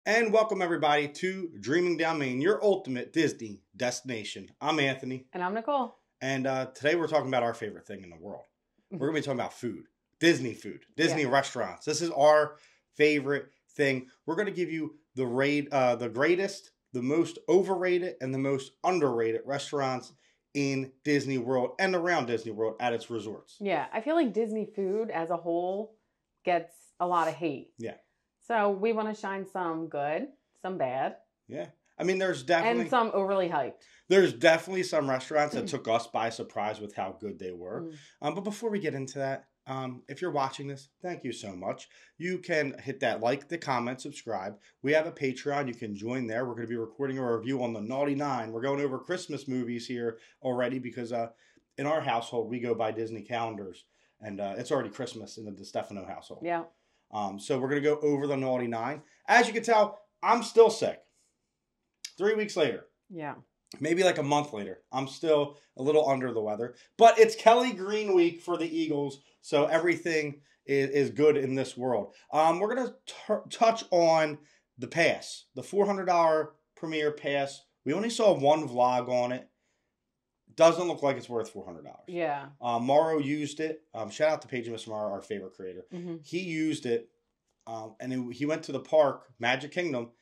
And welcome everybody to Dreaming Down Main, your ultimate Disney destination. I'm Anthony. And I'm Nicole. And today we're talking about our favorite thing in the world. We're going to be talking about food, Disney restaurants. This is our favorite thing. We're going to give you the greatest, the most overrated, and the most underrated restaurants in Disney World and around Disney World at its resorts. Yeah, I feel like Disney food as a whole gets a lot of hate. Yeah. So we want to shine some good, some bad. Yeah. I mean, there's definitely... And some overly hyped. There's definitely some restaurants that took us by surprise with how good they were. But before we get into that, if you're watching this, thank you so much. You can hit that like, the comment, subscribe. We have a Patreon. You can join there. We're going to be recording a review on the Naughty Nine. We're going over Christmas movies here already because in our household, we go by Disney calendars. And it's already Christmas in the DeStefano household. Yeah. So we're going to go over the Naughty Nine. As you can tell, I'm still sick. 3 weeks later. Yeah. Maybe like a month later. I'm still a little under the weather. But it's Kelly Green week for the Eagles. So everything is good in this world. We're going to touch on the pass. The $400 Premier Pass. We only saw one vlog on it. Doesn't look like it's worth $400. Yeah. Morrow used it. Shout out to Paige and Mr. Morrow, our favorite creator. He used it. And he went to the park, Magic Kingdom.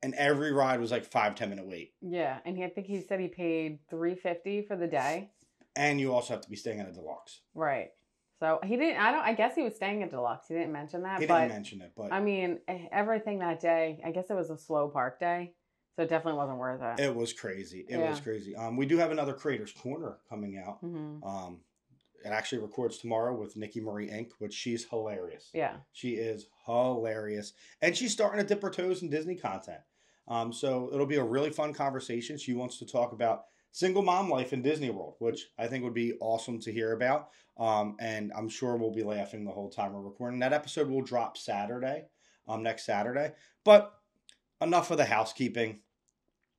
And every ride was like 5-10 minute wait. Yeah, and I think he said he paid $350 for the day. And you also have to be staying at a deluxe. Right. So he didn't. I guess he was staying at deluxe. He didn't mention that. He didn't mention it, but I mean, everything that day. I guess it was a slow park day, so it definitely wasn't worth it. It was crazy. It was crazy. We do have another Creators Corner coming out. It actually records tomorrow with Nikki Marie Inc., which she's hilarious. Yeah, she is hilarious, and she's starting to dip her toes in Disney content. So it'll be a really fun conversation. She wants to talk about single mom life in Disney World, which I think would be awesome to hear about. And I'm sure we'll be laughing the whole time we're recording. That episode will drop Saturday, next Saturday. But enough of the housekeeping.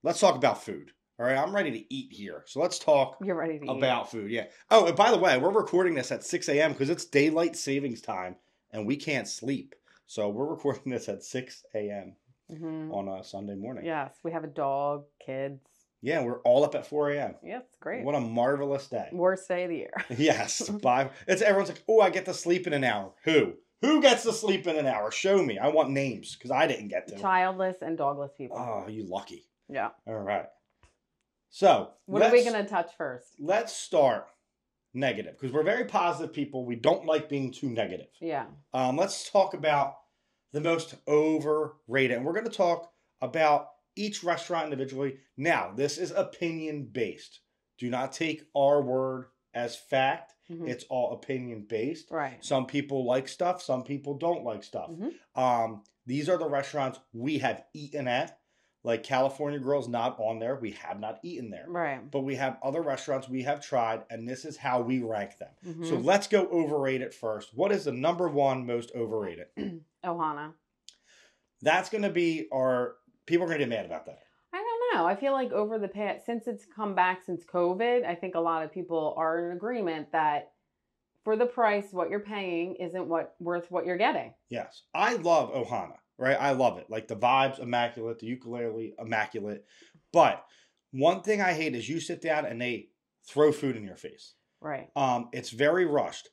Let's talk about food. All right, I'm ready to eat here. So let's talk You're ready to about food. Yeah. Oh, and by the way, we're recording this at 6 a.m. because it's daylight savings time and we can't sleep. So we're recording this at 6 a.m. On a Sunday morning. Yes, we have a dog, kids. Yeah, we're all up at 4 a.m. Yeah, it's great. What a marvelous day. Worst day of the year. Yes. Everyone's like, oh, I get to sleep in an hour. Who? Who gets to sleep in an hour? Show me. I want names because I didn't get to. Childless and dogless people. Oh, you lucky. Yeah. All right. So. What are we going to touch first? Let's start negative because we're very positive people. We don't like being too negative. Yeah. Let's talk about the most overrated. And we're going to talk about each restaurant individually. Now, this is opinion-based. Do not take our word as fact. It's all opinion-based. Right. Some people like stuff. Some people don't like stuff. These are the restaurants we have eaten at. Like California Grill's not on there. We have not eaten there. Right. But we have other restaurants we have tried, and this is how we rank them. So let's go overrated first. What is the number one most overrated? Ohana. That's going to be our... People are going to get mad about that. I don't know. I feel like over the past... Since it's come back since COVID, I think a lot of people are in agreement that for the price, what you're paying isn't worth what you're getting. Yes. I love Ohana. Right? I love it. Like the vibes, immaculate. The ukulele, immaculate. But one thing I hate is you sit down and they throw food in your face. Right. It's very rushed.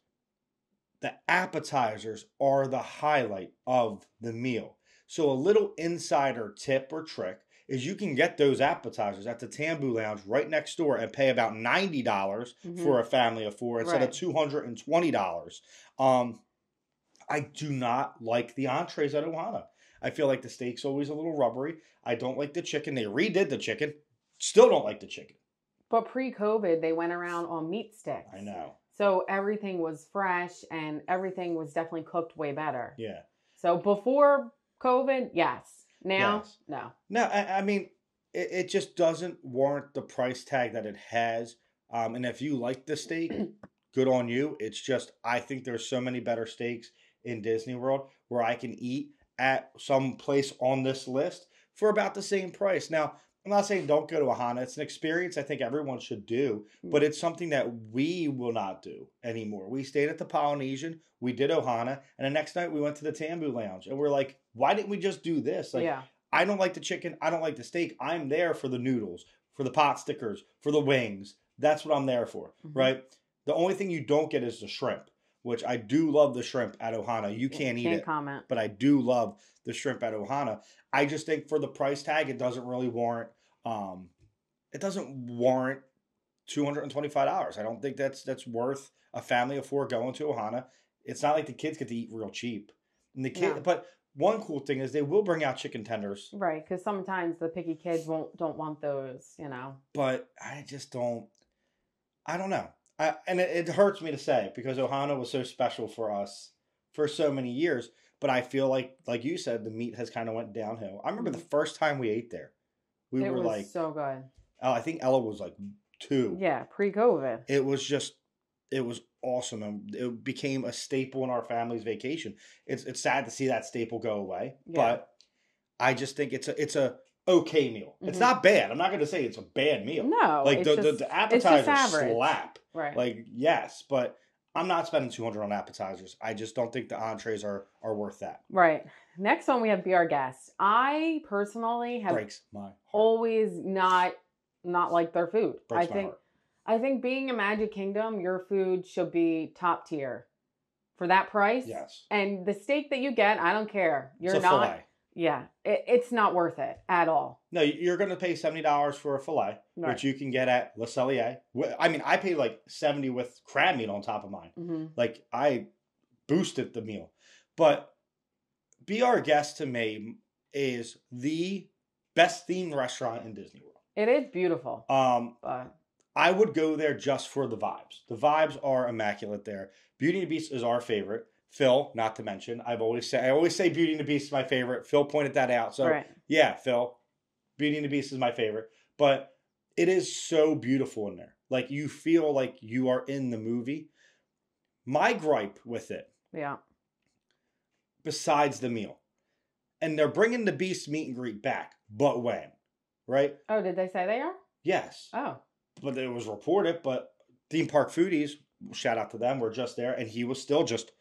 The appetizers are the highlight of the meal. So a little insider tip or trick is you can get those appetizers at the Tambu Lounge right next door and pay about $90 for a family of four instead of $220. I do not like the entrees at Ohana. I feel like the steak's always a little rubbery. I don't like the chicken. They redid the chicken. Still don't like the chicken. But pre-COVID, they went around on meat sticks. I know. So everything was fresh and everything was definitely cooked way better. Yeah. So before COVID, yes. Now, no. No, I mean, it just doesn't warrant the price tag that it has. And if you like the steak, good on you. It's just, I think there's so many better steaks in Disney World where I can eat at some place on this list for about the same price. Now, I'm not saying don't go to Ohana. It's an experience I think everyone should do, but it's something that we will not do anymore. We stayed at the Polynesian, we did Ohana, and the next night we went to the Tambu Lounge. And we're like, why didn't we just do this? Like, Yeah. I don't like the chicken. I don't like the steak. I'm there for the noodles, for the pot stickers, for the wings. That's what I'm there for, right? The only thing you don't get is the shrimp, which I do love the shrimp at Ohana. You can't eat it, comment. but I do love the shrimp at Ohana. I just think for the price tag, it doesn't really warrant. It doesn't warrant $225. I don't think that's worth a family of 4 going to Ohana. It's not like the kids get to eat real cheap, and but one cool thing is they will bring out chicken tenders, right? Because sometimes the picky kids don't want those, you know. But I just don't. I don't know. And it hurts me to say because Ohana was so special for us for so many years. But I feel like you said, the meat has kind of went downhill. I remember the first time we ate there, we were like, so good. I think Ella was like 2. Yeah, pre-COVID. It was awesome, and it became a staple in our family's vacation. It's sad to see that staple go away, but I just think it's a okay meal. It's not bad. I'm not going to say it's a bad meal. No, like the appetizers slap. Right. Like, yes, but I'm not spending $200 on appetizers. I just don't think the entrees are worth that. Right. Next one, we have Be Our Guest. I personally have Breaks my heart. always not liked their food. Breaks my heart. I think being a Magic Kingdom, your food should be top tier for that price. Yes. And the steak that you get, I don't care. You're it's a not. Filet. Yeah, it's not worth it at all. No, you're going to pay $70 for a filet, which you can get at Le Cellier. I mean, I paid like $70 with crab meat on top of mine. Like, I boosted the meal. But Be Our Guest to me is the best themed restaurant in Disney World. It is beautiful. But I would go there just for the vibes. The vibes are immaculate there. Beauty and the Beast is our favorite. Phil, not to mention, I always say Beauty and the Beast is my favorite. Phil pointed that out. So yeah, Phil, Beauty and the Beast is my favorite. But it is so beautiful in there. Like, you feel like you are in the movie. My gripe with it, besides the meal, and they're bringing the Beast meet and greet back, but when, right? Oh, did they say they are? Yes. Oh. But it was reported, but theme park foodies, shout out to them, were just there, and he was still just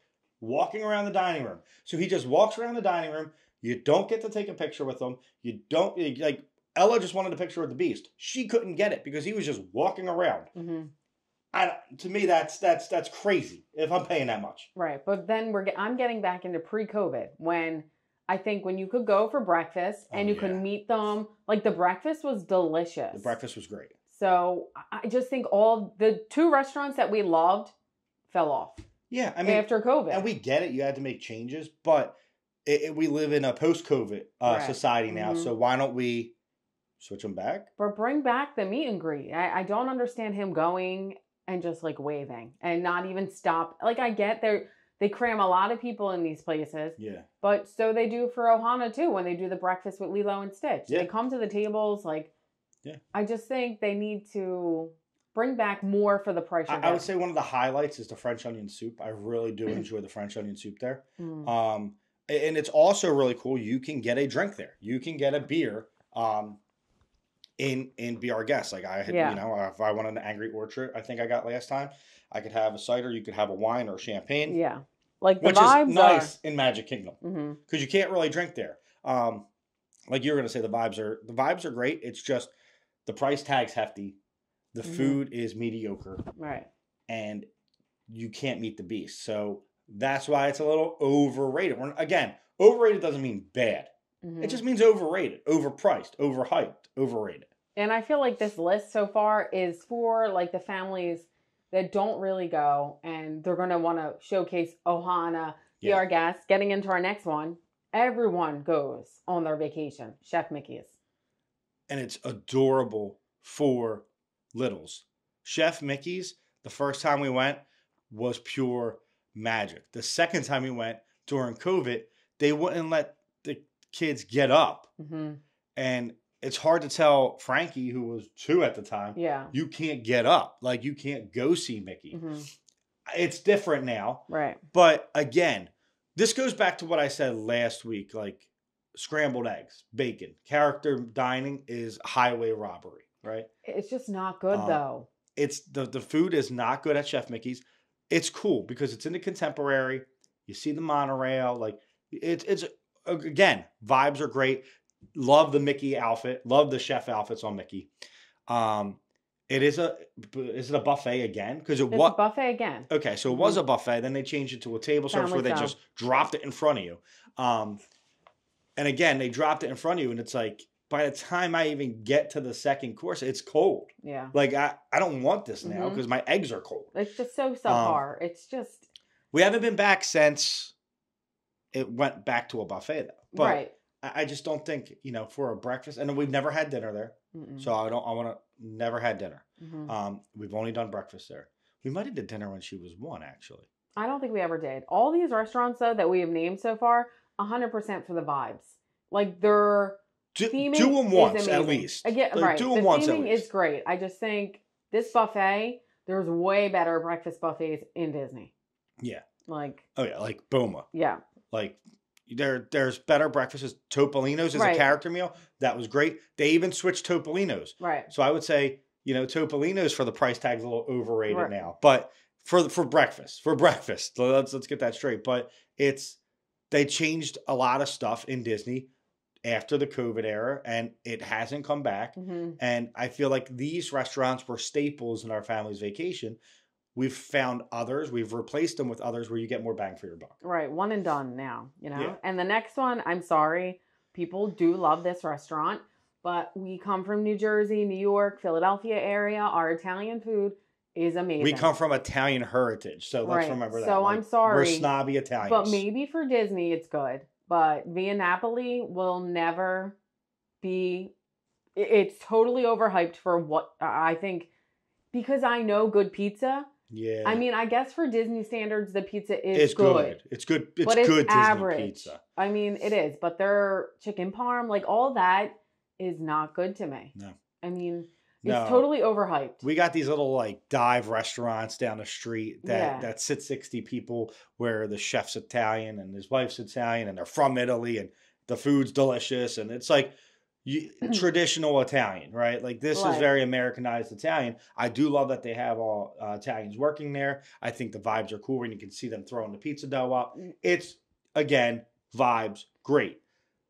walking around the dining room. So he just walks around the dining room. You don't get to take a picture with him. You don't, like, Ella just wanted a picture with the Beast. She couldn't get it because he was just walking around. To me, that's crazy if I'm paying that much. Right. But then I'm getting back into pre-COVID when I think when you could go for breakfast and you could meet them, like, the breakfast was delicious. The breakfast was great. So I just think all the 2 restaurants that we loved fell off. Yeah, I mean, after COVID. And we get it. You had to make changes, but we live in a post-COVID society now, so why don't we switch them back? But bring back the meet and greet. I don't understand him going and just, like, waving and not even stop. Like, I get they cram a lot of people in these places. Yeah. But so they do for Ohana, too, when they do the breakfast with Lilo and Stitch. Yeah. They come to the tables, like, I just think they need to bring back more for the price. I would say one of the highlights is the French onion soup. I really do enjoy the French onion soup there. And it's also really cool. You can get a drink there. You can get a beer in Be Our Guest. Like, I had, if I wanted an Angry Orchard, I think I got last time, I could have a cider. You could have a wine or champagne. Yeah. Like, the which vibes is nice in Magic Kingdom because you can't really drink there. Like you were going to say, the vibes are great. It's just the price tag's hefty. The food is mediocre. Right. And you can't meet the Beast. So that's why it's a little overrated. Again, overrated doesn't mean bad. It just means overrated, overpriced, overhyped, overrated. And I feel like this list so far is for, like, the families that don't really go and they're going to want to showcase Ohana, Be Our Guest. Getting into our next one, everyone goes on their vacation. Chef Mickey's. And it's adorable for littles. Chef Mickey's, the first time we went, was pure magic. The second time we went during COVID, they wouldn't let the kids get up. And it's hard to tell Frankie, who was 2 at the time, you can't get up. Like, you can't go see Mickey. It's different now. Right. But again, this goes back to what I said last week. Like, scrambled eggs, bacon. Character dining is highway robbery, right? It's just not good though. It's the food is not good at Chef Mickey's. It's cool because it's in the contemporary. You see the monorail, like it's again, vibes are great. Love the Mickey outfit. Love the chef outfits on Mickey. Is it a buffet again? Because it's a buffet again. Okay, so it was a buffet. Then they changed it to a table service where they just dropped it in front of you. And again, they dropped it in front of you, and it's like by the time I even get to the second course, it's cold. Yeah. Like I don't want this now because my eggs are cold. It's just so subpar. It's just we haven't been back since it went back to a buffet though. But right. I just don't think, for a breakfast, and we've never had dinner there. So I want to never had dinner. We've only done breakfast there. We might have did dinner when she was 1, actually. I don't think we ever did. All these restaurants though that we have named so far, 100% for the vibes. Like they're theming do them once amazing. at least. Again, like, right. Do the them once at theming least. is great. I just think this buffet, there's way better breakfast buffets in Disney. Yeah. Like. Oh yeah, like Boma. Yeah. Like there's better breakfasts. Topolino's is a character meal. That was great. They even switched Topolino's. Right. So I would say, Topolino's for the price tag's a little overrated now. But for breakfast, let's get that straight. But they changed a lot of stuff in Disney after the COVID era, and it hasn't come back. And I feel like these restaurants were staples in our family's vacation. We've found others. We've replaced them with others where you get more bang for your buck. Right. One and done now, Yeah. And the next one, I'm sorry, people do love this restaurant, but we come from New Jersey, New York, Philadelphia area. Our Italian food is amazing. We come from Italian heritage, so let's remember that. So I'm sorry. We're snobby Italians. But maybe for Disney, it's good. But Via Napoli will never be... It's totally overhyped for what I think... Because I know good pizza... Yeah. I mean, I guess for Disney standards, the pizza is good. It's good. It's but good it's average. Disney pizza. I mean, it is. But their chicken parm, like all that is not good to me. No. I mean, it's totally overhyped. We got these little dive restaurants down the street that sit 60 people where the chef's Italian and his wife's Italian and they're from Italy and the food's delicious. And it's like... traditional Italian, right? Like this is very Americanized Italian. I do love that they have all Italians working there. I think the vibes are cool when you can see them throwing the pizza dough up. It's, again, vibes, great.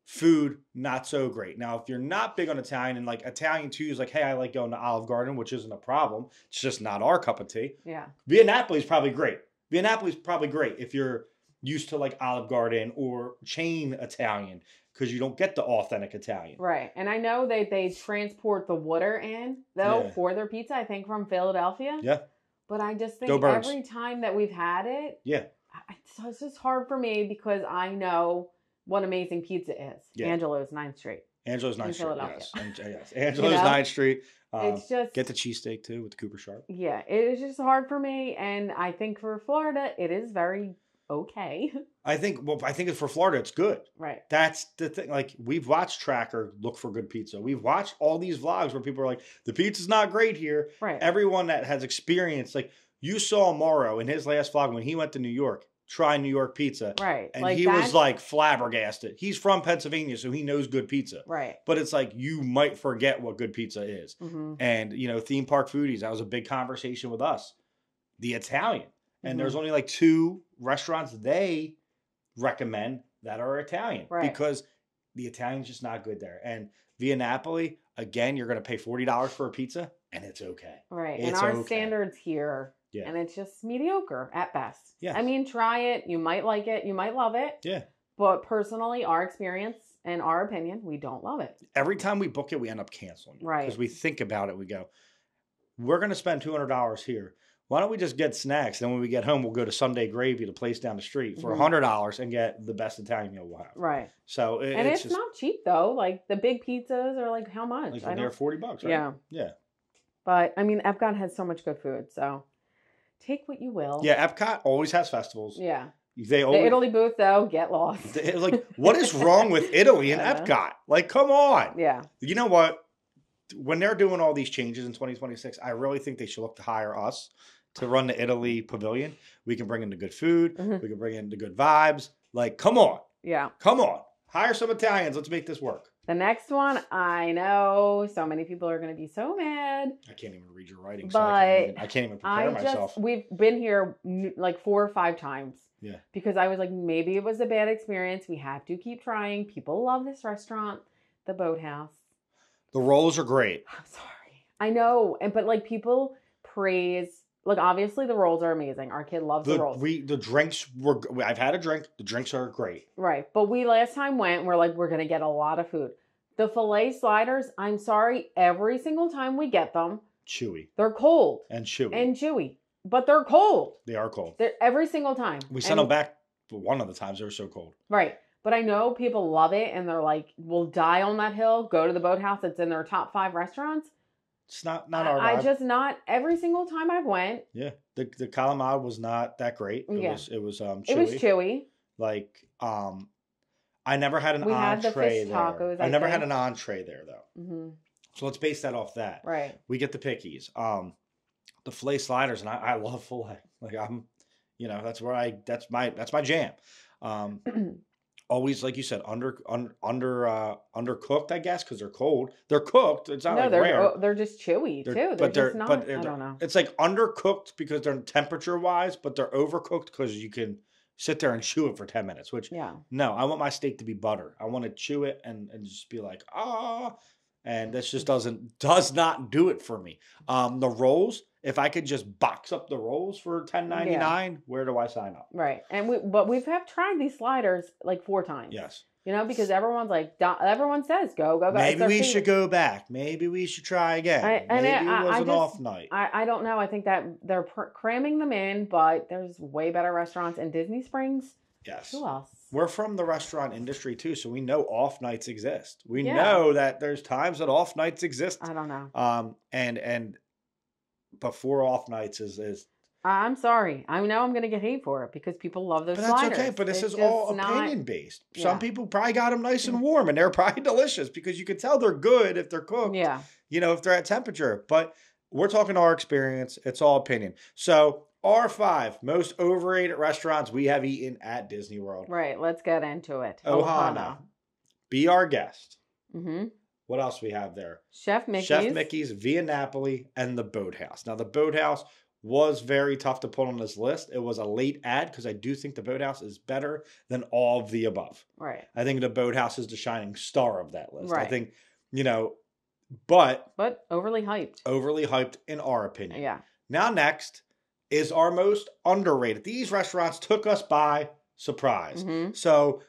Food, not so great. Now, if you're not big on Italian and Italian too is hey, I like going to Olive Garden, which isn't a problem. It's just not our cup of tea. Yeah. Via Napoli's probably great. Via Napoli's probably great if you're used to Olive Garden or chain Italian. Because you don't get the authentic Italian. Right. And I know they transport the water in, though, for their pizza, I think, from Philadelphia. Yeah. But I just think every time that we've had it, it's just hard for me because I know what amazing pizza is. Yeah. Angelo's 9th Street. Angelo's 9th Street, Philadelphia. Yes. Angelo's 9th Street. It's just... Get the cheesesteak, too, with the Cooper Sharp. Yeah. It is just hard for me. And I think for Florida, it is very... okay. I think for Florida, it's good. Right. That's the thing. We've watched Tracker look for good pizza. We've watched all these vlogs where people are the pizza's not great here. Right. Everyone that has experienced, you saw Mauro in his last vlog when he went to New York, try New York pizza. Right. And he was flabbergasted. He's from Pennsylvania, so he knows good pizza. Right. But it's you might forget what good pizza is. Mm-hmm. And, theme park foodies, that was a big conversation with us. The Italian. And there's only 2 restaurants they recommend that are Italian because the Italian's just not good there. And Via Napoli, again, you're going to pay $40 for a pizza and it's okay. Right. And our standards here, and it's just mediocre at best. Yeah. I mean, try it. You might like it. You might love it. Yeah. But personally, our experience and our opinion, we don't love it. Every time we book it, we end up canceling it. Right. Because we think about it. We go, we're going to spend $200 here. Why don't we just get snacks? Then when we get home, we'll go to Sunday Gravy, the place down the street, for $100 and get the best Italian meal we'll have. Right. So it's just not cheap though. The big pizzas are how much? They're $40, right? Yeah. Yeah. But I mean, Epcot has so much good food, so take what you will. Yeah, Epcot always has festivals. Yeah. The Italy booth though, get lost. What is wrong with Italy and Epcot? Come on. Yeah. You know what? When they're doing all these changes in 2026, I really think they should look to hire us to run the Italy pavilion. We can bring in the good food. We can bring in the good vibes. Come on. Yeah. Come on. Hire some Italians. Let's make this work. The next one, I know so many people are going to be so mad. I can't even read your writing, But so I can't even prepare myself. We've been here like 4 or 5 times. Yeah. Because I was like, maybe it was a bad experience. We have to keep trying. People love this restaurant, the Boathouse. The rolls are great. I'm sorry. I know. But like people praise, like obviously the rolls are amazing. Our kid loves the rolls. The drinks were, I've had a drink. The drinks are great. Right. But we last time went, we're like, we're going to get a lot of food. The filet sliders, I'm sorry, every single time we get them. Chewy. They're cold. And chewy. But they're cold. They are cold. They're every single time. We sent them back one of the times. They were so cold. Right. But I know people love it and they're like, we'll die on that hill. Go to the Boathouse. It's in their top 5 restaurants. It's not our vibe. I just not every single time I've went. Yeah. The calamari was not that great. It was chewy. It was chewy. Like, I never had an entree there. Tacos, I never had an entree there though. Mm-hmm. So let's base that off that. Right. We get the pickies. The filet sliders, and I love filet. Like that's my jam. Always, like you said, undercooked, I guess, because they're cold. They're cooked. It's not rare. They're just chewy too. I don't know. It's like undercooked because they're temperature wise, but they're overcooked because you can sit there and chew it for 10 minutes. Which no, I want my steak to be butter. I want to chew it and just be like and this just does not do it for me. The rolls. If I could just box up the rolls for $10.99, where do I sign up? Right, and we've tried these sliders like 4 times. Yes, because everyone says go. Maybe we should go back. Maybe we should try again. Maybe it was an off night. I don't know. I think that they're cramming them in, but there's way better restaurants in Disney Springs. Yes. Who else? We're from the restaurant industry too, so we know off nights exist. We know that there's times that off nights exist. I don't know. And before off nights is I'm sorry. I know I'm going to get hate for it because people love those sliders. That's okay, but this is all opinion based. Some people probably got them nice and warm and they're probably delicious because you can tell they're good if they're cooked. Yeah. If they're at temperature. But we're talking our experience. It's all opinion. So our 5 most overrated restaurants we have eaten at Disney World. Right. Let's get into it. Ohana. Be our guest. Mm-hmm. What else we have there? Chef Mickey's, Via Napoli, and the Boathouse. Now, the Boathouse was very tough to put on this list. It was a late add because I do think the Boathouse is better than all of the above. Right. I think the Boathouse is the shining star of that list. Right. I think, but overly hyped. Overly hyped in our opinion. Yeah. Now, next is our most underrated. These restaurants took us by surprise. Mm-hmm. So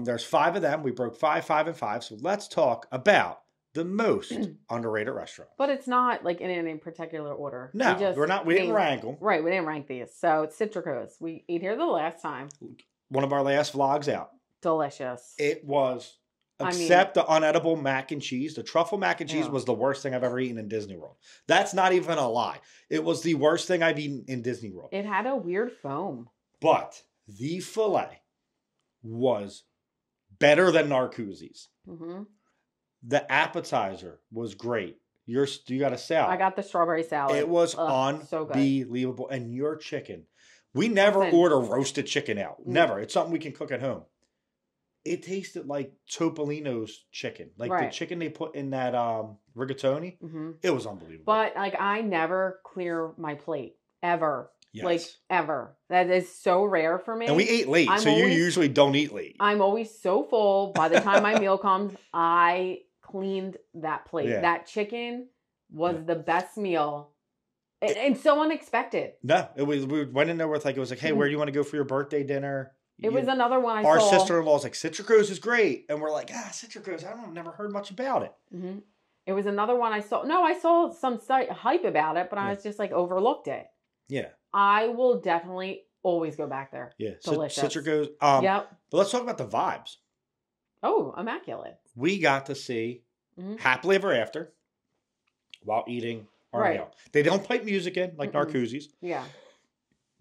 there's 5 of them. We broke 5, 5, and 5. So let's talk about the most underrated restaurant. But it's not like in any particular order. No, we didn't rank them. Right, we didn't rank these. So it's Citrico's. We ate here the last time. One of our last vlogs out. Delicious. It was, except the unedible mac and cheese. The truffle mac and cheese was the worst thing I've ever eaten in Disney World. That's not even a lie. It was the worst thing I've eaten in Disney World. It had a weird foam. But the filet was better than Narcoossee's. Mm-hmm. The appetizer was great. You got a salad. I got the strawberry salad. It was unbelievable. So and your chicken. We never order roasted chicken out. Never. It's something we can cook at home. It tasted like Topolino's chicken. Like the chicken they put in that rigatoni. Mm-hmm. It was unbelievable. But I never clear my plate. Ever. Yes. Ever. That is so rare for me. And we ate late, you usually don't eat late. I'm always so full. By the time my meal comes, I cleaned that plate. Yeah. That chicken was the best meal. And so unexpected. No, we went in there with it was like, hey, where do you want to go for your birthday dinner? It was another one I saw. Our sister-in-law's like, Citrico's is great. And we're like, Citrico's, I've never heard much about it. Mm-hmm. It was another one I saw. No, I saw some hype about it, but I was just overlooked it. Yeah. I will definitely always go back there. Yeah. Delicious. Citrico's. Yep. But let's talk about the vibes. Oh, immaculate. We got to see Happily Ever After while eating our meal. They don't play music in like Narcoossee's. Yeah.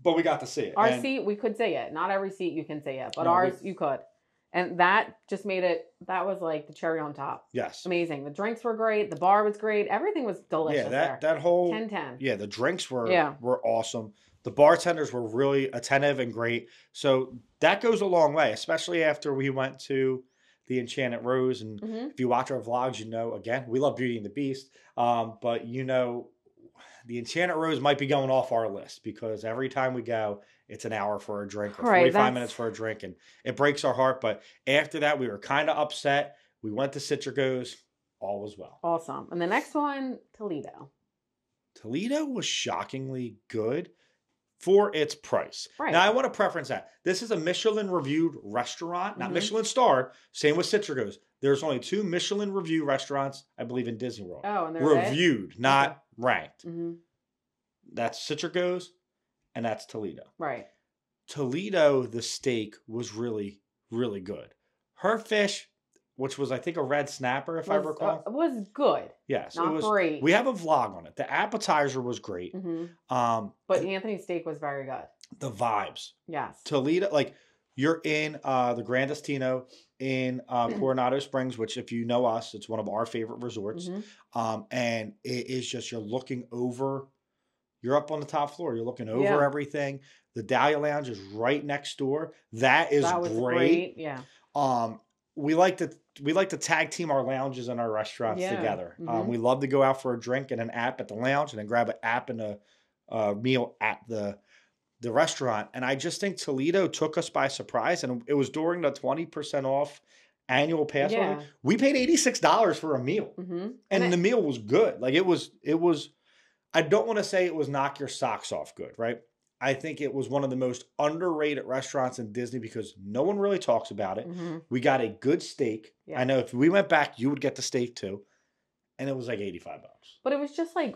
But we got to see it. Our seat, we could see it. Not every seat you can see it, but ours you could. And that just made it, that was like the cherry on top. Yes. Amazing. The drinks were great. The bar was great. Everything was delicious. Yeah, that whole 10-10. Yeah, the drinks were awesome. The bartenders were really attentive and great. So that goes a long way, especially after we went to the Enchanted Rose. And if you watch our vlogs, you know, again, we love Beauty and the Beast. But you know, the Enchanted Rose might be going off our list because every time we go, it's an hour for a drink or 45 minutes for a drink. And it breaks our heart. But after that, we were kind of upset. We went to Citrico's. All was well. Awesome. And the next one, Toledo. Toledo was shockingly good for its price. Right. Now, I want to preference that. This is a Michelin-reviewed restaurant, not Michelin-starred. Same with Citrico's. There's only 2 Michelin-review restaurants, I believe, in Disney World. Oh, and they're reviewed, not ranked. Mm-hmm. That's Citrico's, and that's Toledo. Right. Toledo, the steak was really, really good. Her fish, which was, I think, a red snapper, if I recall. Was good. Yes. Not it was great. We have a vlog on it. The appetizer was great. But Anthony's steak was very good. The vibes. Yes. Toledo, like, you're in the Gran Destino in Coronado Springs, which, if you know us, it's one of our favorite resorts. And it is just, you're looking over, you're up on the top floor. You're looking over everything. The Dahlia Lounge is right next door. That was great. Yeah. We like to tag team our lounges and our restaurants together. We love to go out for a drink and an app at the lounge and then grab an app and a meal at the restaurant. And I just think Toledo took us by surprise. And it was during the 20% off annual pass. Yeah. We paid $86 for a meal. And the meal was good. Like it was, I don't want to say it was knock your socks off good, right? I think it was one of the most underrated restaurants in Disney because no one really talks about it. We got a good steak. I know if we went back, you would get the steak too. And it was like $85. But it was just like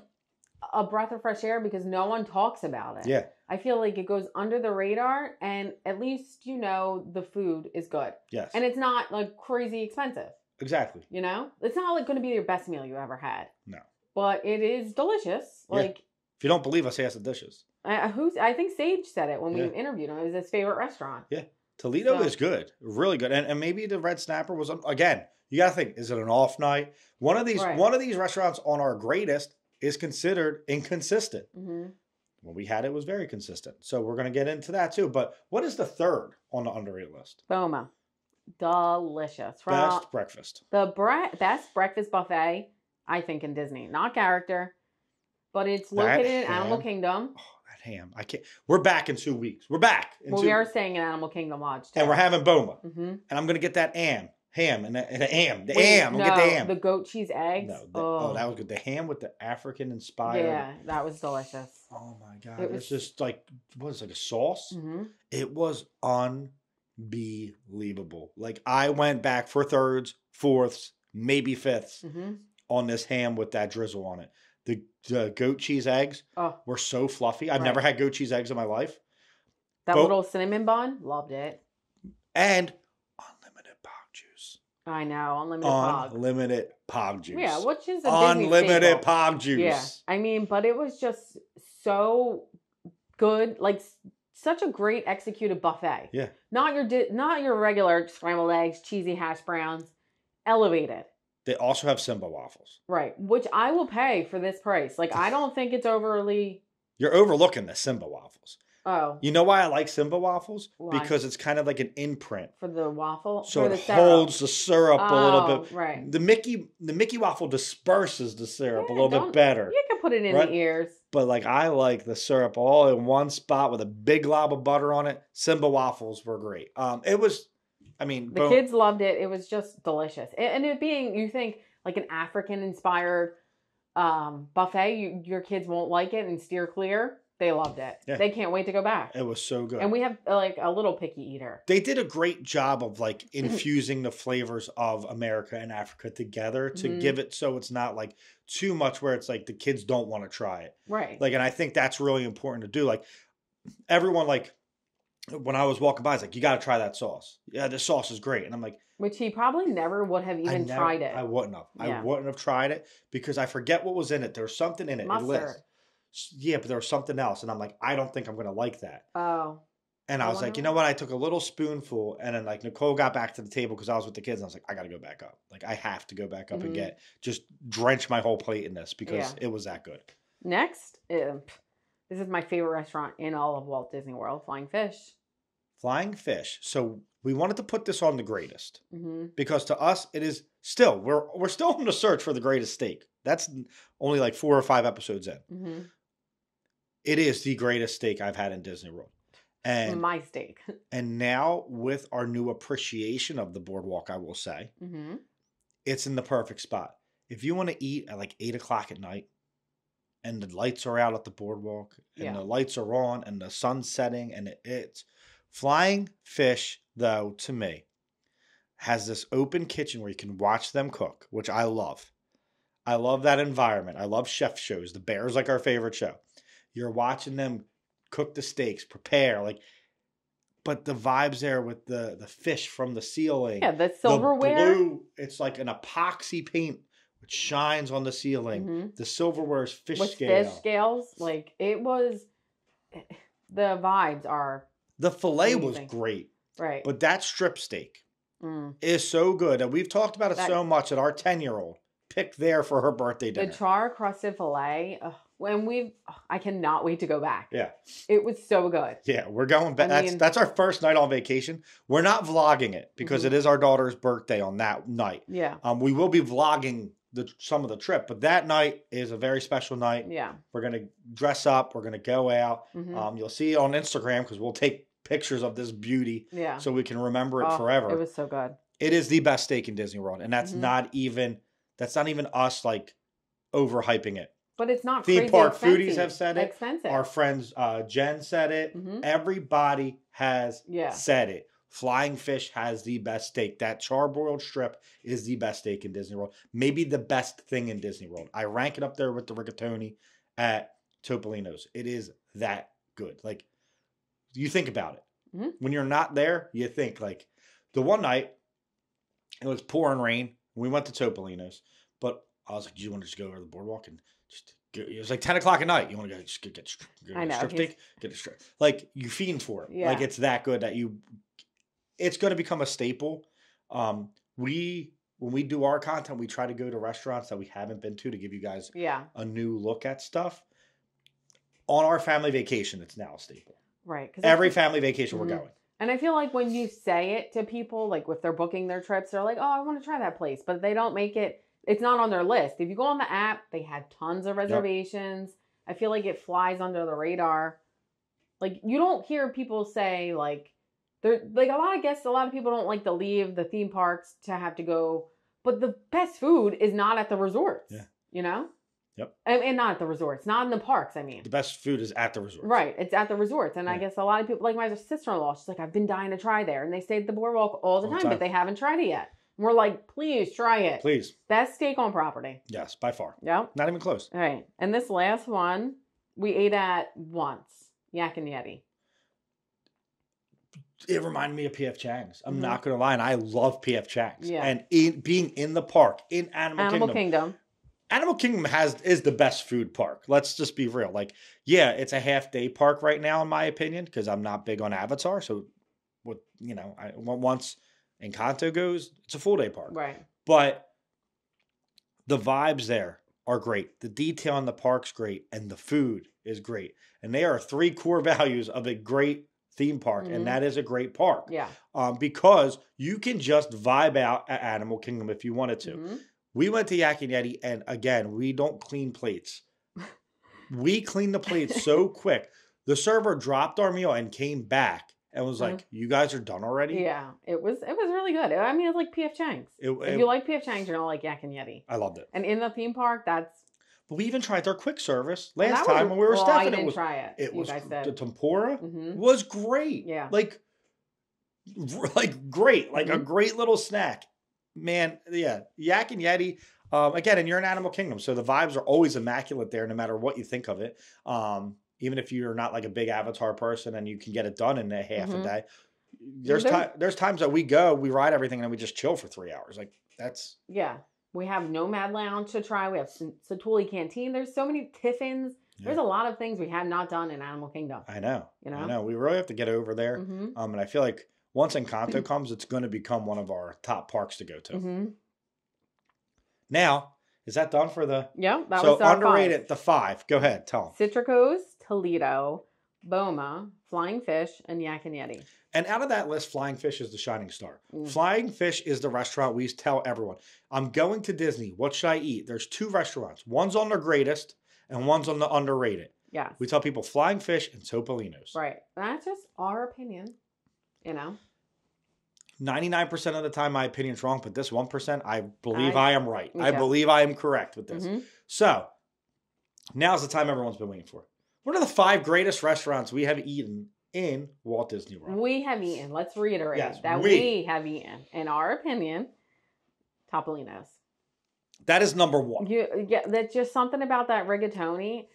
a breath of fresh air because no one talks about it. Yeah. I feel like it goes under the radar and at least, you know, the food is good. Yes. And it's not like crazy expensive. Exactly. You know? It's not like going to be your best meal you ever had. No. But it is delicious. Like, if you don't believe us, ask the dishes. I think Sage said it when we interviewed him. It was his favorite restaurant. Yeah. Toledo is good. Really good. And maybe the red snapper was, again, you got to think, is it an off night? One of these restaurants on our greatest is considered inconsistent. When we had it was very consistent. So we're going to get into that too. But what is the third on the underrated list? Boma. Delicious. Best breakfast. Best breakfast buffet, I think, in Disney. Not character, but it's located in Animal Kingdom. Oh, that ham. I can't. We're back in 2 weeks. We're back. We are staying in Animal Kingdom Lodge too. And we're having Boma. And I'm going to get that ham and the ham. The ham. I'll get the ham. The goat cheese eggs. No, that was good. The ham with the African inspired. Yeah, that was delicious. Oh my God. It was just like, what is it, like a sauce? It was unbelievable. Like I went back for thirds, fourths, maybe fifths on this ham with that drizzle on it. The goat cheese eggs were so fluffy. I've never had goat cheese eggs in my life. That little cinnamon bun, loved it. And unlimited pog juice. I know, unlimited pog juice. Yeah, which is a Disney unlimited staple. Pog juice. Yeah, I mean, but it was just so good, like such a great executed buffet. Yeah, not your regular scrambled eggs, cheesy hash browns, elevated. They also have Simba waffles. Right, which I will pay for this price. Like, I don't think it's overly... You're overlooking the Simba waffles. Oh. You know why I like Simba waffles? Why? Because it's kind of like an imprint. For the waffle? So it holds the syrup a little bit. Right. The Mickey waffle disperses the syrup a little bit better. You can put it in the ears. But like I like the syrup all in one spot with a big glob of butter on it. Simba waffles were great. It was... the kids loved it. It was just delicious. And it being, you think, like an African-inspired buffet, your kids won't like it and steer clear. They loved it. Yeah. They can't wait to go back. It was so good. And we have, like, a little picky eater. They did a great job of, like, infusing the flavors of America and Africa together to give it so it's not, like, too much where it's, like, the kids don't want to try it. Right. Like, and I think that's really important to do. Like, everyone, like... When I was walking by, it's like, you got to try that sauce. Yeah, this sauce is great. And I'm like... Which he probably never would have even tried it. I wouldn't have. Yeah. I wouldn't have tried it because I forget what was in it. There was something in it. Mustard. Yeah, but there was something else. And I'm like, I don't think I'm going to like that. Oh. And I was like, you know what? I took a little spoonful. And then, like, Nicole got back to the table because I was with the kids. And I was like, I got to go back up. Like, I have to go back up and just drench my whole plate in this because it was that good. Next, this is my favorite restaurant in all of Walt Disney World, Flying Fish. Flying Fish. So we wanted to put this on the greatest Mm-hmm. because to us it is still we're still on the search for the greatest steak. That's only like 4 or 5 episodes in. Mm-hmm. It is the greatest steak I've had in Disney World. And My steak. and now with our new appreciation of the boardwalk, I will say, Mm-hmm. it's in the perfect spot. If you want to eat at like 8 o'clock at night and the lights are out at the boardwalk and the lights are on and the sun's setting and it's Flying Fish, though, to me, has this open kitchen where you can watch them cook, which I love. I love that environment. I love chef shows. The Bear's like our favorite show. You're watching them cook the steaks, prepare, but the vibes there with the fish from the ceiling. Yeah, the silverware. The blue, it's like an epoxy paint which shines on the ceiling. Mm-hmm. The silverware is fish with scale. fish scales. Like, it was, the vibes are The filet amazing. was great. Right. But that strip steak is so good. And we've talked about it so much that our 10-year-old picked there for her birthday dinner. The char crusted filet. I cannot wait to go back. Yeah. It was so good. Yeah, we're going back. I mean, That's our first night on vacation. We're not vlogging it because it is our daughter's birthday on that night. Yeah. We will be vlogging some of the trip, but that night is a very special night. Yeah. We're going to dress up. We're going to go out. Mm-hmm. You'll see it on Instagram because we'll take pictures of this beauty so we can remember it forever. It was so good. It is the best steak in Disney World, and that's not even us like overhyping it. But it's not Theme crazy park expensive. foodies have said it. Expensive. Our friends Jen said it. Mm-hmm. Everybody has Yeah. said it. Flying Fish has the best steak. That charbroiled strip is the best steak in Disney World. Maybe the best thing in Disney World. I rank it up there with the rigatoni at Topolino's. It is that good. Like, you think about it. Mm-hmm. When you're not there, you think like the one night it was pouring rain. We went to Topolino's, but I was like, "Do you want to just go over the boardwalk and just?" It was like 10 o'clock at night. You want to go just get I know, strip steak? Get a strip. Like, you fiend for it. Yeah. Like, it's that good that it's going to become a staple. When we do our content, we try to go to restaurants that we haven't been to give you guys a new look at stuff. On our family vacation, it's now a staple. Right. Every family vacation we're going. And I feel like when you say it to people, like if they're booking their trips, they're like, oh, I want to try that place. But they don't make it. It's not on their list. If you go on the app, they had tons of reservations. Yep. I feel like it flies under the radar. Like, you don't hear people say, like, they're like, a lot of people don't like to leave the theme parks to have to go. But the best food is not at the resorts. Yeah. You know? Yep. And not at the resorts. Not in the parks, I mean. The best food is at the resorts. Right. It's at the resorts. And I guess a lot of people, like my sister-in-law, she's like, I've been dying to try there. And they stay at the boardwalk all the time, but they haven't tried it yet. And we're like, please try it. Please. Best steak on property. Yes, by far. Yep. Not even close. All right. And this last one, we ate at once. Yak and Yeti. It reminded me of P.F. Chang's. I'm not going to lie. And I love P.F. Chang's. Yeah. And being in the park, in Animal Kingdom. Animal Kingdom is the best food park. Let's just be real. Like, yeah, it's a half-day park right now, in my opinion, because I'm not big on Avatar. So, once Encanto goes, it's a full-day park. Right. But the vibes there are great. The detail in the park's great, and the food is great. And they are 3 core values of a great theme park, and that is a great park. Yeah. Because you can just vibe out at Animal Kingdom if you wanted to. Mm-hmm. We went to Yak and Yeti, and again, we don't clean plates. We cleaned the plates so quick. The server dropped our meal and came back and was like, "You guys are done already?" Yeah, it was really good. I mean, it's like P.F. Chang's. If you like P.F. Chang's, you're gonna like Yak and Yeti. I loved it. And in the theme park, But we even tried their quick service last time when we were Steph. I didn't try it. It was the tempura was great. Yeah, like great, like a great little snack. Man, yeah, Yak and Yeti. Again, and you're in Animal Kingdom, so the vibes are always immaculate there, no matter what you think of it. Even if you're not like a big Avatar person and you can get it done in a half a day. There's times that we ride everything, and we just chill for 3 hours. Like, that's... Yeah. We have Nomad Lounge to try. We have Satuli Canteen. There's so many Tiffins. Yeah. There's a lot of things we have not done in Animal Kingdom. I know. You know? I know. We really have to get over there. And I feel like once Encanto comes, it's going to become one of our top parks to go to. Now, is that done for the... Yeah, that was our underrated, 5. The 5. Go ahead, tell them. Citrico's, Toledo, Boma, Flying Fish, and Yak and Yeti. And out of that list, Flying Fish is the shining star. Flying Fish is the restaurant we tell everyone, I'm going to Disney. What should I eat? There's 2 restaurants. One's on the greatest and one's on the underrated. Yes. We tell people Flying Fish and Topolino's. Right. That's just our opinion, 99% of the time, my opinion's wrong, but this 1%, I believe I am right. Me I too. believe I am correct with this. So, now's the time everyone's been waiting for. What are the 5 greatest restaurants we have eaten in Walt Disney World? We have eaten. Let's reiterate that we we have eaten. In our opinion, Topolino's. That is number 1. Yeah, that's just something about that rigatoni.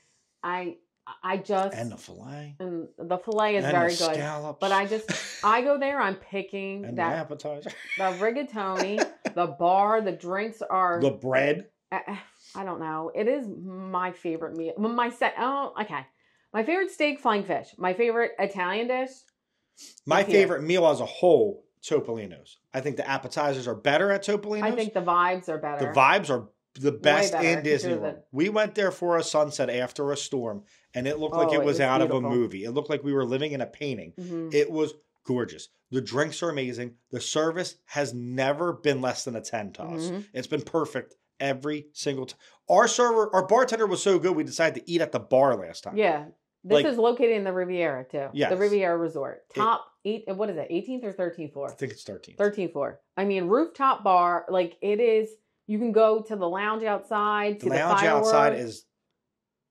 I just And the filet. And the filet is and very the good. Scallops. But I go there, I'm picking and that the appetizer. the rigatoni, the bar, the drinks are The bread. I don't know. It is my favorite meal. My favorite steak, Flying Fish. My favorite Italian dish. My favorite meal as a whole, Topolino's. I think the appetizers are better at Topolino's. I think the vibes are better. The vibes are the best in Disney World. We went there for a sunset after a storm, and it looked like it was out beautiful. of a movie. It looked like we were living in a painting. It was gorgeous. The drinks are amazing. The service has never been less than a 10 to us. It's been perfect every single time. Our bartender was so good, we decided to eat at the bar last time. Yeah. This is located in the Riviera, too. Yes. The Riviera Resort. What is it, 18th or 13th floor? I think it's 13th. 13th floor. I mean, rooftop bar, it is, you can go to the lounge outside, to the lounge fireworks. outside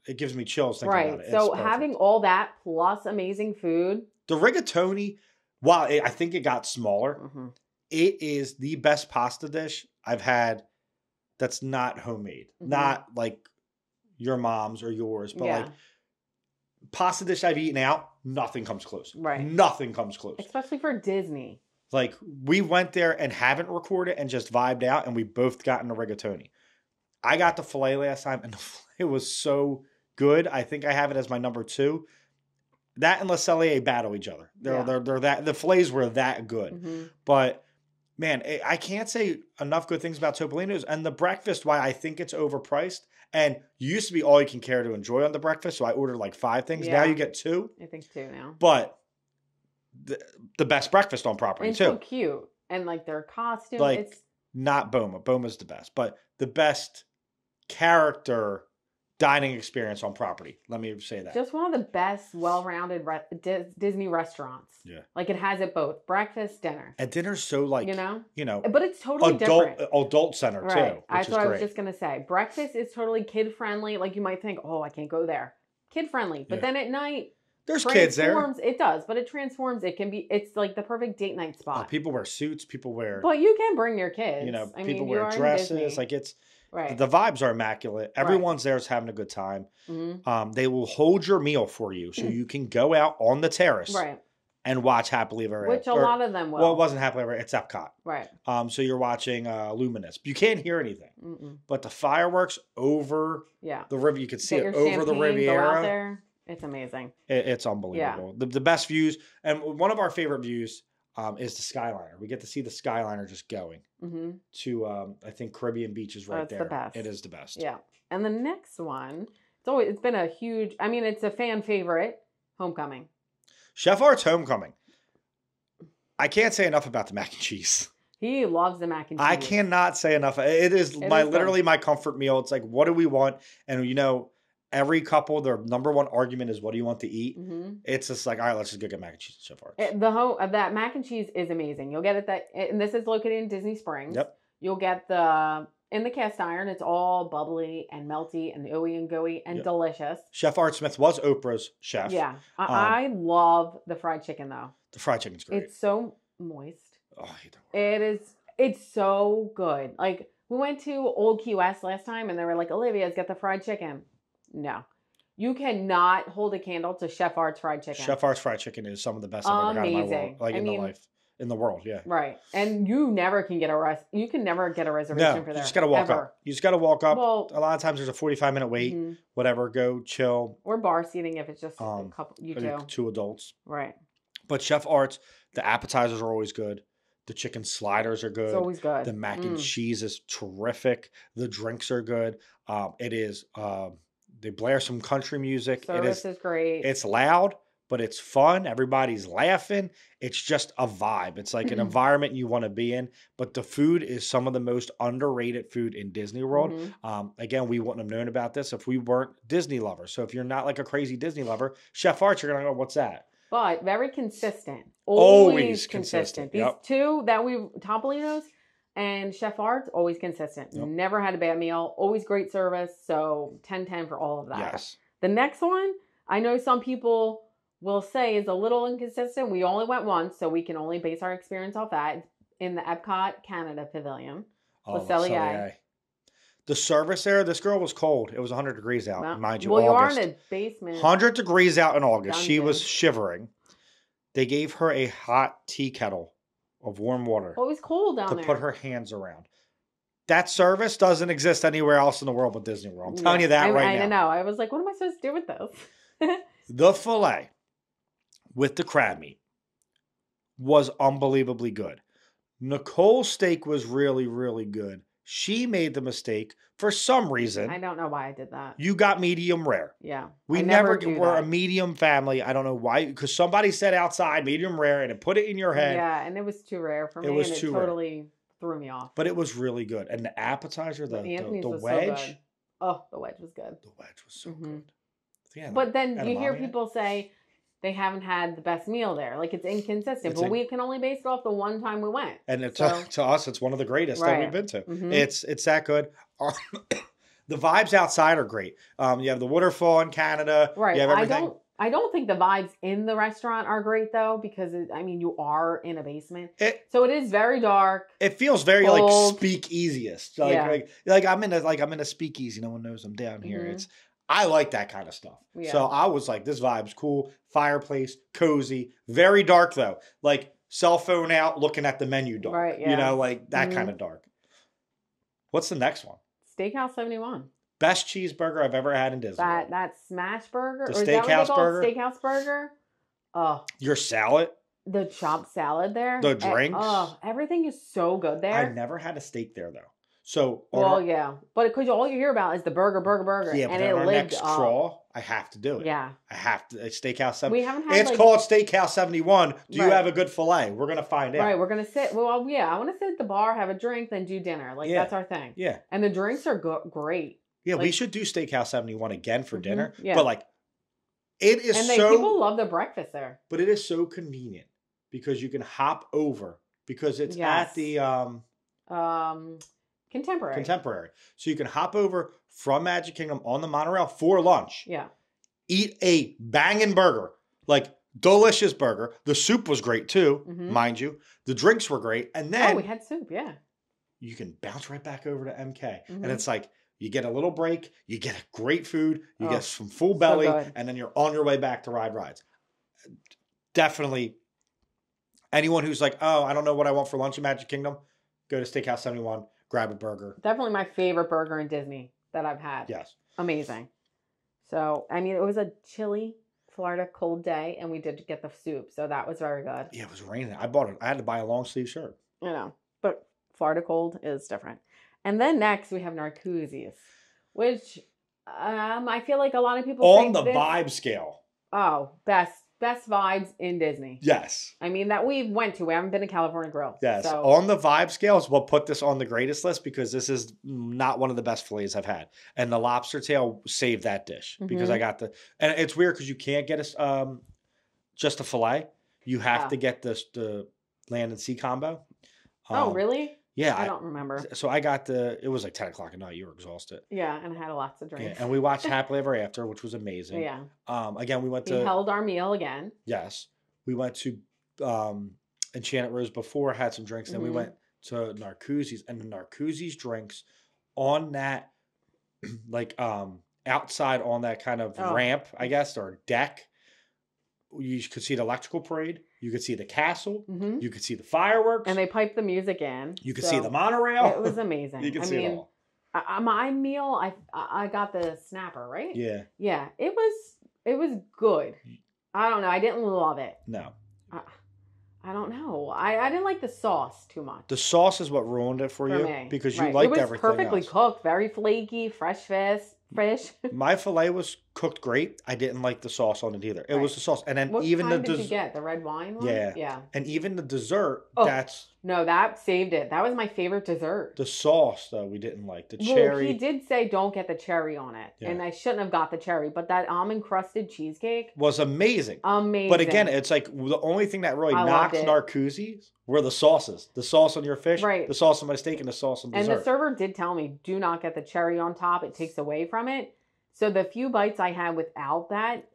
it gives me chills thinking about it. So having all that plus amazing food. The rigatoni, while I think it got smaller, it is the best pasta dish I've had that's not homemade. Not like your mom's or yours, but pasta dish I've eaten out, nothing comes close. Right. Nothing comes close. Especially for Disney. We went there and haven't recorded and just vibed out, and we both got in the rigatoni. I got the filet last time, and the filet was so good. I think I have it as my number 2. That and Le Cellier battle each other. They're that the fillets were that good. But man, I can't say enough good things about Topolino's, and the breakfast. Why I think it's overpriced. And you used to be all you can care to enjoy on the breakfast, so I ordered 5 things. Now you get 2. I think 2 now. But the best breakfast on property too. So cute, and their costume. It's not Boma. Boma's the best, but the best character dining experience on property. Let me say that. Just one of the best, well-rounded Disney restaurants. Yeah, it has it both: breakfast, dinner. And dinner's so but it's totally adult, different. Adult center too. That's what I was just gonna say. Breakfast is totally kid friendly. You might think, oh, I can't go there. Kid friendly, but then at night. There's kids there. It does, but it transforms. It's the perfect date night spot. People wear suits. People wear. But you can bring your kids. People wear dresses. It's right. The vibes are immaculate. Everyone's there is having a good time. They will hold your meal for you, so you can go out on the terrace, and watch Happily Ever After. Which a lot of them will. Well, it wasn't Happily Ever After. It's Epcot. Right. So you're watching Luminous. You can't hear anything, but the fireworks over the river, you can see it over the Riviera. Go out there. It's amazing. It's unbelievable. Yeah. The best views. And one of our favorite views is the Skyliner. We get to see the Skyliner just going to, I think, Caribbean Beach is right there. It's the best. It is the best. Yeah. And the next one, it's been a huge, it's a fan favorite, Homecoming. Chef Art's Homecoming. I can't say enough about the mac and cheese. He loves the mac and cheese. I cannot say enough. It is literally my comfort meal. It's what do we want? And, every couple, their number one argument is, what do you want to eat? It's just all right, let's just go get mac and cheese at Chef Art's. That mac and cheese is amazing. You'll get it and this is located in Disney Springs. Yep. You'll get in the cast iron. It's all bubbly and melty and ooey and gooey and delicious. Chef Art Smith was Oprah's chef. Yeah. I love the fried chicken though. The fried chicken's great. It's so moist. Oh, I hate that. It's so good. We went to Old Key West last time and they were like, Olivia's got the fried chicken. No. You cannot hold a candle to Chef Art's fried chicken. Chef Art's fried chicken is some of the best I've ever had in my world. In the world, yeah. Right. And you never can get you can never get a reservation for there. You just got to walk up. You just got to walk up. Well, a lot of times there's a 45-minute wait. Whatever, go chill. Or bar seating if it's just a couple, two adults. Right. But Chef Art's, the appetizers are always good. The chicken sliders are good. It's always good. The mac and cheese is terrific. The drinks are good. It is... They blare some country music. Service is great. It's loud, but it's fun. Everybody's laughing. It's just a vibe. It's like an environment you want to be in. But the food is some of the most underrated food in Disney World. Again, we wouldn't have known about this if we weren't Disney lovers. So if you're not like a crazy Disney lover, Chef Arch, you're going to go, what's that? But very consistent. Always consistent. These two that Topolino's and Chef Art's, always consistent. Never had a bad meal. Always great service. So 10/10 for all of that. Yes. The next one, I know some people will say is a little inconsistent. We only went once, so we can only base our experience off that. It's in the Epcot Canada Pavilion. Le Cellier. The service there, this girl was cold. It was 100 degrees out, mind you. Well, August. You are in a basement. 100 degrees out in August. Dungeon. She was shivering. They gave her a hot tea kettle of warm water. Well, it was cold down there. To put her hands around. That service doesn't exist anywhere else in the world but Disney World. I'm telling you that right now. I know. I was like, what am I supposed to do with this? The filet with the crab meat was unbelievably good. Nicole's steak was really, really good. She made the mistake for some reason. I don't know why I did that. You got medium rare. Yeah. We never were a medium family. I don't know why. Because somebody said outside medium rare and it put it in your head. Yeah, and it was too rare for me. It totally threw me off. But it was really good. And the appetizer, the wedge. So good. Oh, the wedge was good. The wedge was so good. Yeah, but then you hear people say they haven't had the best meal there. Like, it's inconsistent. But we can only base it off the one time we went. And to us, it's one of the greatest that we've been to. It's that good. The vibes outside are great. You have the waterfall in Canada. Right. You have everything. I don't think the vibes in the restaurant are great, though, because, you are in a basement. So it is very dark. It feels very cold. Like speakeasiest. Like I'm in a speakeasy. No one knows I'm down here. I like that kind of stuff. Yeah. So I was like, this vibe's cool. Fireplace, cozy, very dark though. Like cell phone out, looking at the menu dark. Right, yeah. Like that kind of dark. What's the next one? Steakhouse 71. Best cheeseburger I've ever had in Disney. That smash burger? The steakhouse burger? Steakhouse burger? Oh. Your salad? The chopped salad there? The drinks? Everything is so good there. I never had a steak there though. So, yeah, but because all you hear about is the burger. Yeah, but on our next crawl, I have to do it. Yeah, I have to. Steakhouse 71. We haven't had. It's called Steakhouse 71. Do you have a good fillet? We're gonna find out. Right, we're gonna sit. Well, yeah, I want to sit at the bar, have a drink, then do dinner. That's our thing. Yeah, and the drinks are great. Yeah, we should do Steakhouse 71 again for dinner. Yeah, but it is and people love the breakfast there. But it is so convenient because you can hop over because it's at the Contemporary. So you can hop over from Magic Kingdom on the monorail for lunch. Yeah. Eat a banging burger. Delicious burger. The soup was great too, mind you. The drinks were great. And then we had soup, yeah. You can bounce right back over to MK. And it's like you get a little break, you get great food, you get some full belly, and then you're on your way back to ride rides. Definitely anyone who's like, oh, I don't know what I want for lunch in Magic Kingdom, go to Steakhouse 71. Grab a burger. Definitely my favorite burger in Disney that I've had. Yes. Amazing. So, it was a chilly Florida cold day, and we did get the soup. So that was very good. Yeah, it was raining. I had to buy a long sleeve shirt. But Florida cold is different. And then next we have Narcoossee's, which I feel like a lot of people on the vibe scale. Oh, best vibes in Disney. Yes. That we went to. We haven't been to California Grill. Yes. So. On the vibe scale is what put this on the greatest list because this is not one of the best fillets I've had. And the lobster tail saved that dish because I got and it's weird because you can't get just a fillet. You have to get the land and sea combo. Oh, really? Yeah. I don't remember. So I got it was like 10 o'clock at night. You were exhausted. Yeah, and I had lots of drinks. Yeah, and we watched Happily Ever After, which was amazing. Yeah. Again, we held our meal again. Yes. We went to Enchanted Rose before, had some drinks. Then we went to Narcoossee's, and the Narcoossee's drinks on that, outside on that kind of ramp, I guess, or deck. You could see the electrical parade. You could see the castle. You could see the fireworks. And they piped the music in. You could see the monorail. It was amazing. You could see it all. My meal, I got the snapper, right? Yeah. Yeah. It was good. I don't know. I didn't love it. No. I don't know. I didn't like the sauce too much. The sauce is what ruined it for you me. Because you liked everything. It was perfectly cooked, very flaky, fresh fish. My filet was cooked great. I didn't like the sauce on it either. It was the sauce. And then What even kind the did you get? The red wine one? Yeah. Yeah. And even the dessert, No, that saved it. That was my favorite dessert. The sauce, though, we didn't like. The cherry. Well, he did say don't get the cherry on it. Yeah. And I shouldn't have got the cherry. But that almond-crusted cheesecake was amazing. Amazing. But again, it's like the only thing that really knocks Narcoossee's were the sauces. The sauce on your fish, the sauce on my steak, and the sauce on dessert. And the server did tell me, do not get the cherry on top. It takes away from it. So the few bites I had without that,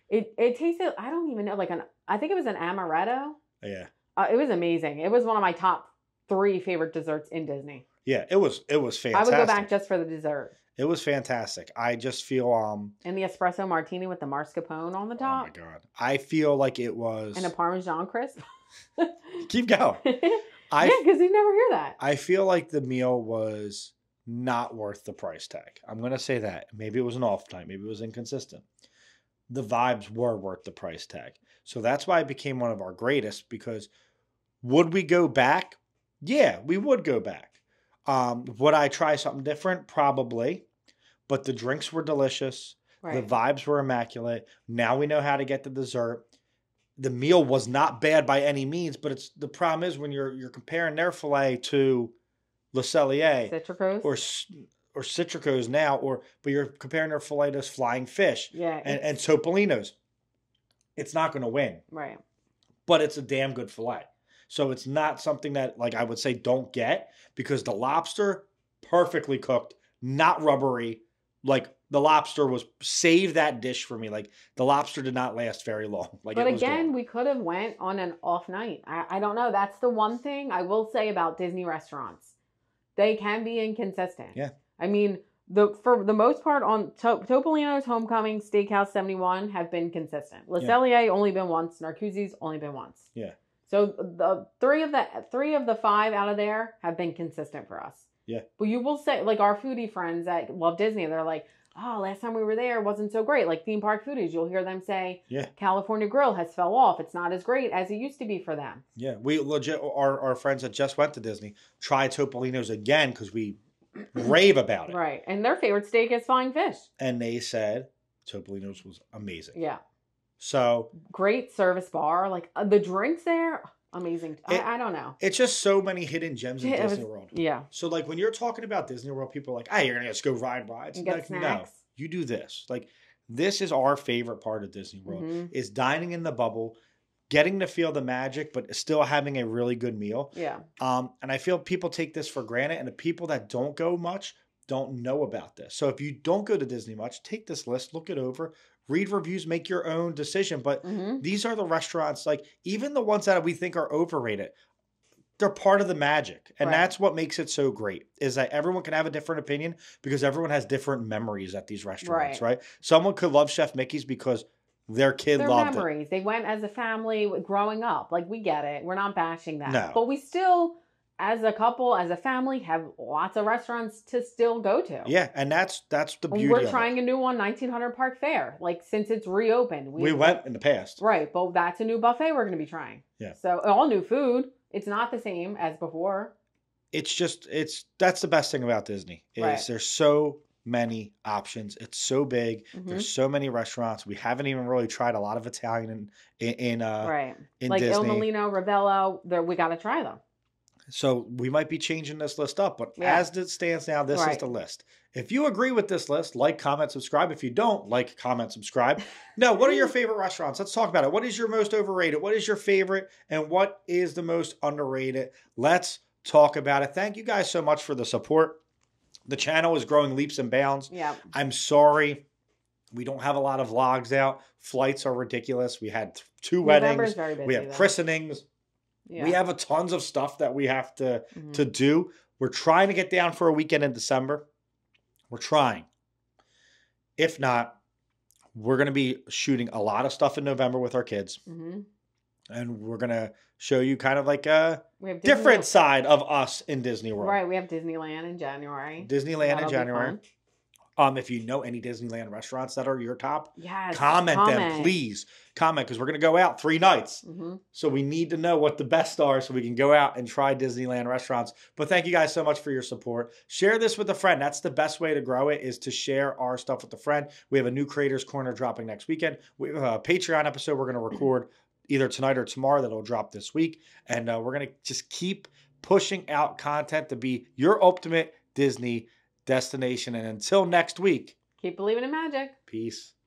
it tasted, I don't even know, I think it was an amaretto. Yeah. It was amazing. It was one of my top 3 favorite desserts in Disney. Yeah, it was fantastic. I would go back just for the dessert. It was fantastic. I just feel and the espresso martini with the mascarpone on the top. Oh my god. I feel like it was and a Parmesan crisp. Keep going. Yeah, because you never hear that. I feel like the meal was not worth the price tag. I'm going to say that. Maybe it was an off night. Maybe it was inconsistent. The vibes were worth the price tag. So that's why it became one of our greatest, because would we go back? Yeah, we would go back. Would I try something different? Probably. But the drinks were delicious. Right. The vibes were immaculate. Now we know how to get the dessert. The meal was not bad by any means, but the problem is when you're comparing their filet to Le Cellier or Citrico's now, but you're comparing their filet to Flying Fish and Topolino's. It's not going to win. Right. But it's a damn good filet. So it's not something that I would say don't get, because the lobster, perfectly cooked, not rubbery. The lobster was save that dish for me. The lobster did not last very long. But again, we could have went on an off night. I don't know. That's the one thing I will say about Disney restaurants. They can be inconsistent. Yeah. I mean, for the most part, on Topolino's, Homecoming, Steakhouse 71 have been consistent. Le Cellier only been once. Narcoosse's only been once. Yeah. So the three of the 5 out of there have been consistent for us. Yeah. But you will say, our foodie friends that love Disney, they're like, oh, last time we were there wasn't so great. Theme park foodies, you'll hear them say, California Grill has fell off. It's not as great as it used to be for them. Yeah, we legit, our friends that just went to Disney tried Topolino's again because we rave about it. Right, and their favorite steak is Flying Fish. And they said Topolino's was amazing. Yeah. So. Great service bar. The drinks there, amazing. I don't know. It's just so many hidden gems in Disney World. Yeah. So when you're talking about Disney World, people are like, hey, you're going to just go ride rides. And get snacks. No, you do this. This is our favorite part of Disney World, is dining in the bubble, getting to feel the magic, but still having a really good meal. Yeah. And I feel people take this for granted, and the people that don't go much don't know about this. So if you don't go to Disney much, take this list, look it over, read reviews, make your own decision. But these are the restaurants, even the ones that we think are overrated, they're part of the magic. And that's what makes it so great, is that everyone can have a different opinion because everyone has different memories at these restaurants, right? Someone could love Chef Mickey's because their kid loved memories. They went as a family growing up. We get it. We're not bashing that. No. But we still, as a couple, as a family, have lots of restaurants to still go to. Yeah, and that's the beauty We're trying a new one, 1900 Park Fair. Since it's reopened. We went in the past. Right, but that's a new buffet we're going to be trying. Yeah. So, all new food. It's not the same as before. That's the best thing about Disney, is there's so many options. It's so big. There's so many restaurants. We haven't even really tried a lot of Italian in Disney. Il Molino, Ravello, we got to try them. So we might be changing this list up, but as it stands now, this is the list. If you agree with this list, like, comment, subscribe. If you don't, like, comment, subscribe. No, what are your favorite restaurants? Let's talk about it. What is your most overrated? What is your favorite? And what is the most underrated? Let's talk about it. Thank you guys so much for the support. The channel is growing leaps and bounds. Yeah. I'm sorry we don't have a lot of vlogs out. Flights are ridiculous. We had 2 weddings. Very busy, we have christenings. Yeah. We have tons of stuff that we have to do. We're trying to get down for a weekend in December. We're trying. If not, we're going to be shooting a lot of stuff in November with our kids. And we're going to show you kind of a different side of us in Disney World. Right. We have Disneyland in January. That'll in January. If you know any Disneyland restaurants that are your top, Yes, comment them, please. Comment, because we're going to go out 3 nights. So we need to know what the best are so we can go out and try Disneyland restaurants. But thank you guys so much for your support. Share this with a friend. That's the best way to grow it, is to share our stuff with a friend. We have a new Creators Corner dropping next weekend. We have a Patreon episode we're going to record either tonight or tomorrow that'll drop this week. And we're going to just keep pushing out content to be your ultimate Disney destination. And until next week, keep believing in magic. Peace.